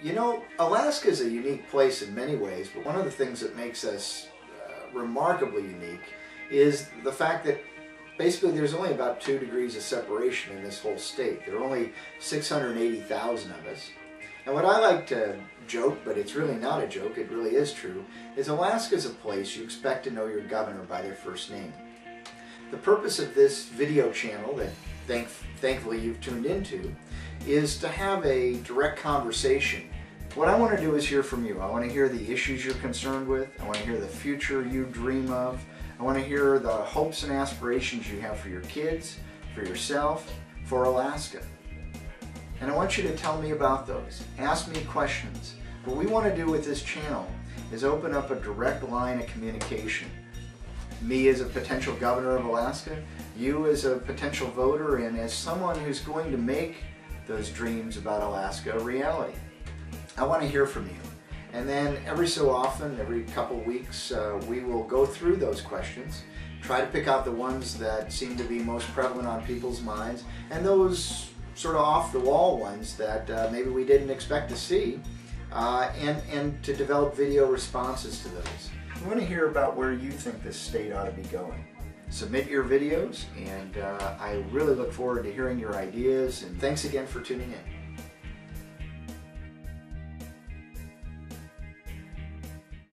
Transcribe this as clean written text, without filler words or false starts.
You know, Alaska is a unique place in many ways, but one of the things that makes us remarkably unique is the fact that basically there's only about 2 degrees of separation in this whole state. There are only 680,000 of us. And what I like to joke, but it's really not a joke, it really is true, is Alaska is a place you expect to know your governor by their first name. The purpose of this video channel that thankfully you've tuned into is to have a direct conversation. What I want to do is hear from you. I want to hear the issues you're concerned with. I want to hear the future you dream of. I want to hear the hopes and aspirations you have for your kids, for yourself, for Alaska. And I want you to tell me about those. Ask me questions. What we want to do with this channel is open up a direct line of communication. Me as a potential governor of Alaska, you as a potential voter, and as someone who's going to make those dreams about Alaska a reality. I want to hear from you. And then every so often, every couple weeks, we will go through those questions, try to pick out the ones that seem to be most prevalent on people's minds, and those sort of off-the-wall ones that maybe we didn't expect to see, and to develop video responses to those. We want to hear about where you think this state ought to be going. Submit your videos, and I really look forward to hearing your ideas, and thanks again for tuning in.